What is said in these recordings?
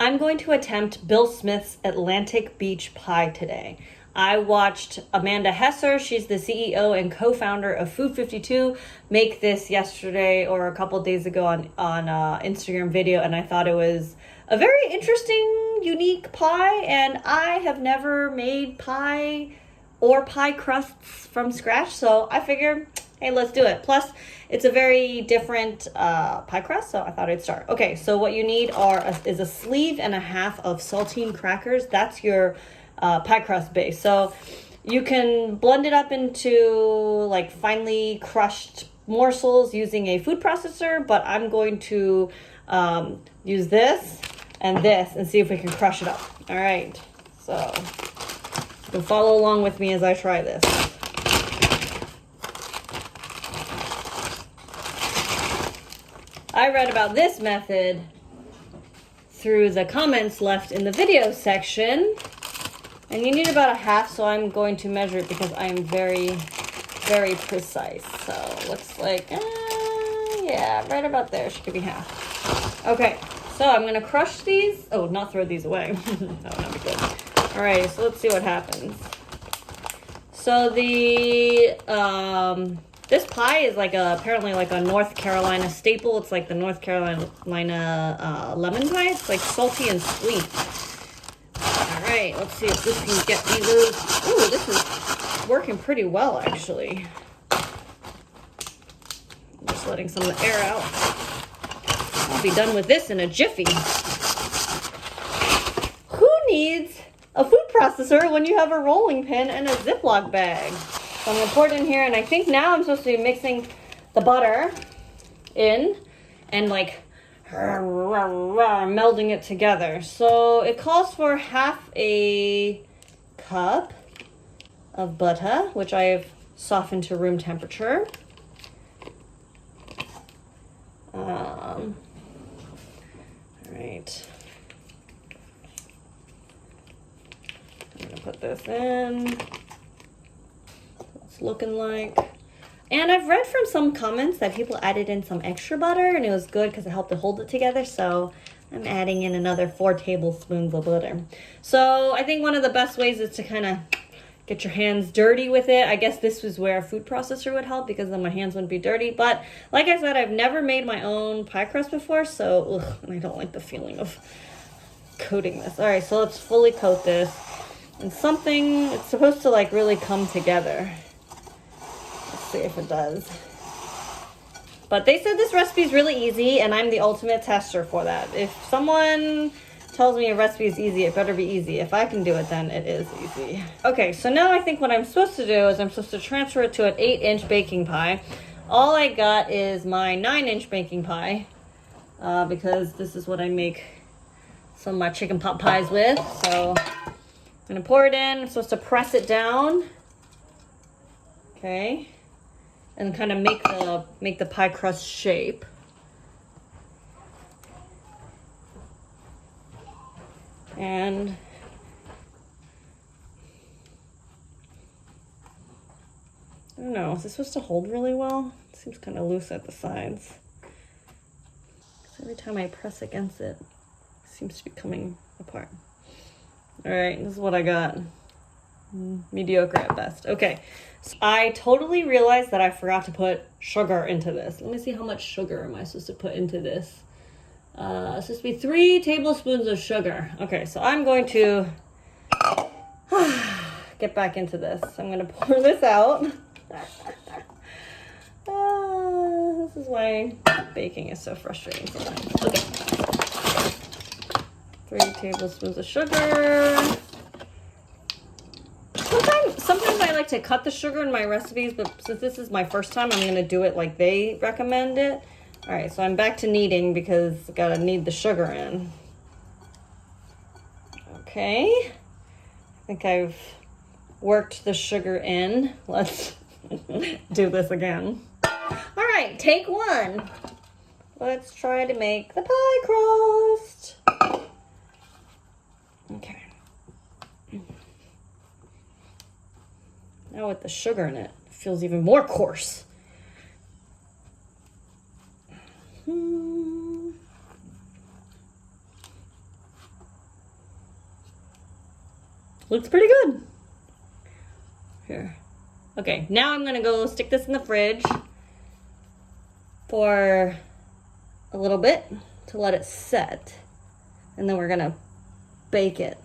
I'm going to attempt Bill Smith's Atlantic Beach Pie today. I watched Amanda Hesser, she's the CEO and co-founder of Food 52, make this yesterday or a couple days ago on Instagram video, and I thought it was a very interesting, unique pie, and I have never made pie or pie crusts from scratch, so I figured, hey, let's do it. Plus, it's a very different pie crust, so I thought I'd start. Okay, so what you need is a sleeve and a half of saltine crackers. That's your pie crust base. So you can blend it up into like finely crushed morsels using a food processor, but I'm going to use this and see if we can crush it up. All right, so you can follow along with me as I try this. I read about this method through the comments left in the video section, and you need about a half, so I'm going to measure it because I am very, very precise. So looks like, yeah, right about there should be half. Okay, so I'm gonna crush these. Oh, not throw these away. That would not be good. All right, so let's see what happens. So the this pie is like apparently like a North Carolina staple. It's like the North Carolina lemon pie. It's like salty and sweet. All right, let's see if this can get me loose. Ooh, this is working pretty well, actually. I'm just letting some of the air out. I'll be done with this in a jiffy. Who needs a food processor when you have a rolling pin and a Ziploc bag? So I'm going to pour it in here, and I think now I'm supposed to be mixing the butter in and like melding it together. So it calls for half a cup of butter, which I've softened to room temperature. All right. I'm going to put this in. It's looking like. And I've read from some comments that people added in some extra butter, and it was good because it helped to hold it together. So I'm adding in another 4 tablespoons of butter. So I think one of the best ways is to kind of get your hands dirty with it. I guess this was where a food processor would help because then my hands wouldn't be dirty. But like I said, I've never made my own pie crust before, so and I don't like the feeling of coating this. All right, so let's fully coat this. And it's supposed to like really come together. Let's see if it does. But they said this recipe is really easy, and I'm the ultimate tester for that. If someone tells me a recipe is easy, it better be easy. If I can do it, then it is easy. Okay, so now I think what I'm supposed to do is I'm supposed to transfer it to an 8-inch baking pie. All I got is my 9-inch baking pie because this is what I make some of my chicken pot pies with. So I'm gonna pour it in. I'm supposed to press it down. Okay. And kind of make the pie crust shape. And I don't know, is this supposed to hold really well? It seems kind of loose at the sides. Every time I press against it, it seems to be coming apart. All right, this is what I got. Mediocre at best. Okay, so I totally realized that I forgot to put sugar into this. Let me see how much sugar am I supposed to put into this. It's supposed to be 3 tablespoons of sugar. Okay, so I'm going to get back into this. I'm going to pour this out. This is why baking is so frustrating sometimes. Okay. 3 tablespoons of sugar. Sometimes I like to cut the sugar in my recipes, but since this is my first time, I'm going to do it like they recommend it. All right, so I'm back to kneading because I got to knead the sugar in. Okay. I think I've worked the sugar in. Let's do this again. All right, take 1. Let's try to make the pie crust. Okay. Now with the sugar in it, it feels even more coarse. Looks pretty good. Here. Okay, now I'm gonna go stick this in the fridge for a little bit to let it set. And then we're gonna bake it.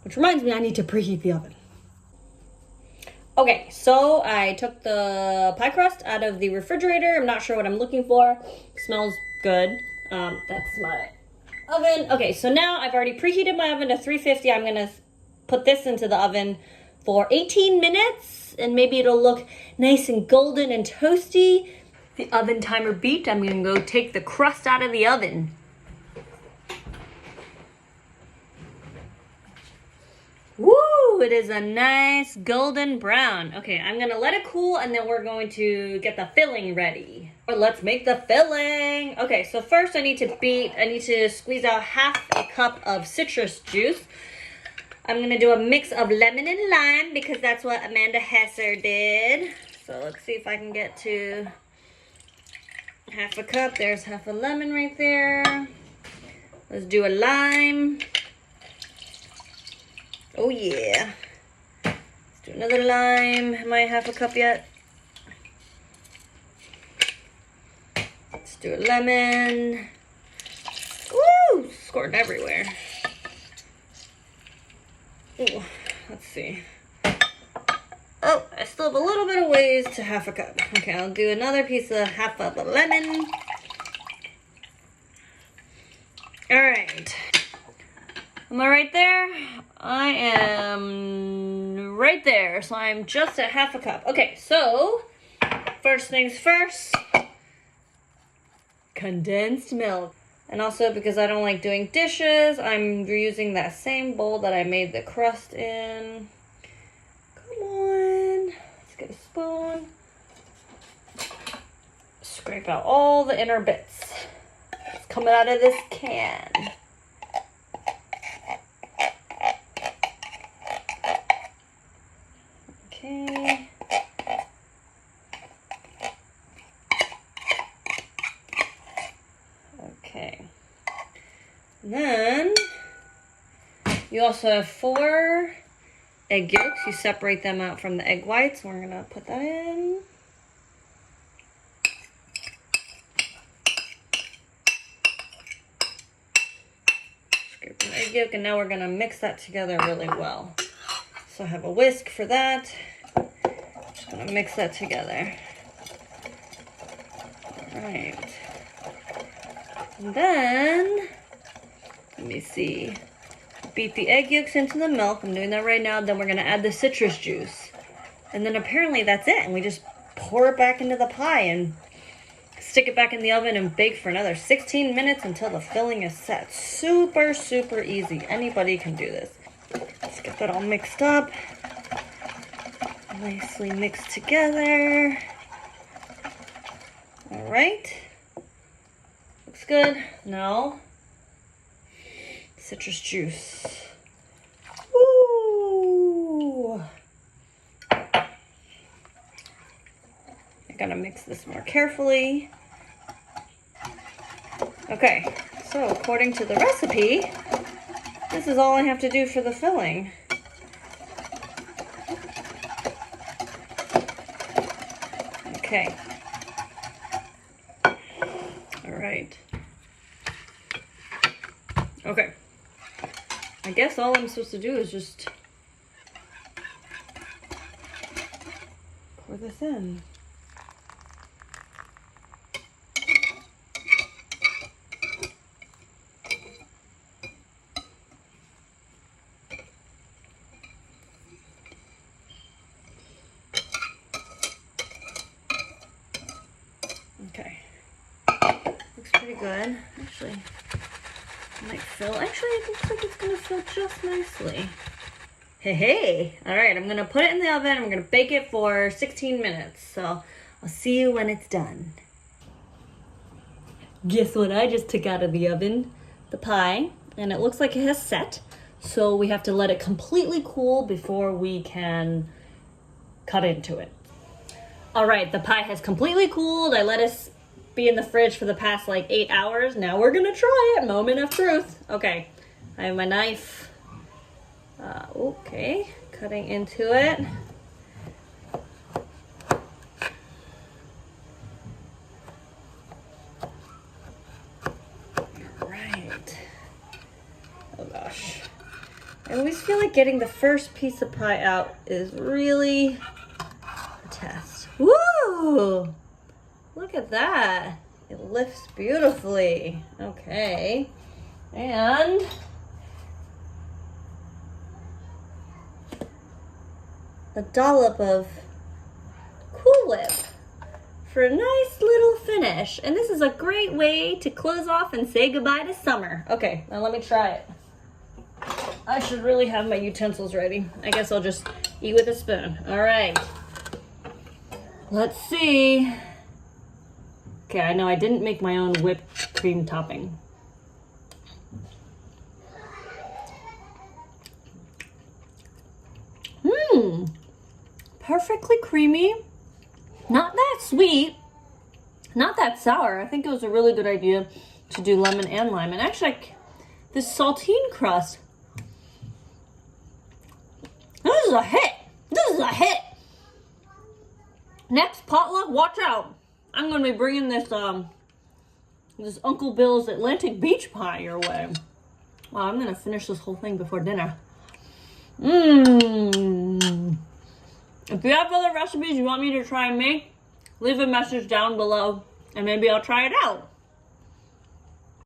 Which reminds me, I need to preheat the oven. Okay, so I took the pie crust out of the refrigerator. I'm not sure what I'm looking for. Smells good. That's my oven. Okay, so now I've already preheated my oven to 350. I'm gonna put this into the oven for 18 minutes and maybe it'll look nice and golden and toasty. The oven timer beeped. I'm gonna go take the crust out of the oven. Woo, it is a nice golden brown. Okay, I'm gonna let it cool and then we're going to get the filling ready. Or let's make the filling. Okay, so first I need to squeeze out half a cup of citrus juice. I'm gonna do a mix of lemon and lime because that's what Amanda Hesser did. So let's see if I can get to half a cup. There's half a lemon right there. Let's do a lime. Oh yeah. Let's do another lime. Am I half a cup yet? Let's do a lemon. Woo! Squirting everywhere. Ooh, let's see. Oh, I still have a little bit of ways to half a cup. Okay, I'll do another piece of half of the lemon. All right. Am I right there? I am right there. So I'm just at half a cup. Okay, so first things first, condensed milk. And also because I don't like doing dishes, I'm reusing that same bowl that I made the crust in. Come on, let's get a spoon. Scrape out all the inner bits. It's coming out of this can. Okay. Okay. Then you also have 4 egg yolks. You separate them out from the egg whites. We're gonna put that in. Scrape an egg yolk, and now we're gonna mix that together really well. So I have a whisk for that. Just gonna mix that together. All right. And then, let me see. Beat the egg yolks into the milk. I'm doing that right now. Then we're gonna add the citrus juice. And then apparently that's it. And we just pour it back into the pie and stick it back in the oven and bake for another 16 minutes until the filling is set. Super, super easy. Anybody can do this. Let's get that all mixed up. Nicely mixed together. All right. Looks good. Now, citrus juice. Woo! I gotta mix this more carefully. Okay, so according to the recipe, this is all I have to do for the filling. Okay. All right. Okay. I guess all I'm supposed to do is just pour this in. Okay. Looks pretty good. Actually, might fill. Actually, it looks like it's gonna fill just nicely. Hey. All right, I'm gonna put it in the oven. I'm gonna bake it for 16 minutes. So I'll see you when it's done. Guess what I just took out of the oven? The pie, and it looks like it has set. So we have to let it completely cool before we can cut into it. All right, the pie has completely cooled. I let it be in the fridge for the past like 8 hours. Now we're gonna try it. Moment of truth. Okay, I have my knife. Okay, cutting into it. Right. Oh gosh. I always feel like getting the first piece of pie out is really a test. Woo! Look at that. It lifts beautifully. Okay. And a dollop of Cool Whip for a nice little finish. And this is a great way to close off and say goodbye to summer. Okay, now let me try it. I should really have my utensils ready. I guess I'll just eat with a spoon. All right. Let's see. Okay, I know I didn't make my own whipped cream topping. Perfectly creamy. Not that sweet. Not that sour. I think it was a really good idea to do lemon and lime. And actually, this saltine crust, this is a hit. This is a hit. Next potluck, watch out. I'm going to be bringing this this Uncle Bill's Atlantic Beach pie your way. Wow, I'm going to finish this whole thing before dinner. If you have other recipes you want me to try and make, leave a message down below and maybe I'll try it out.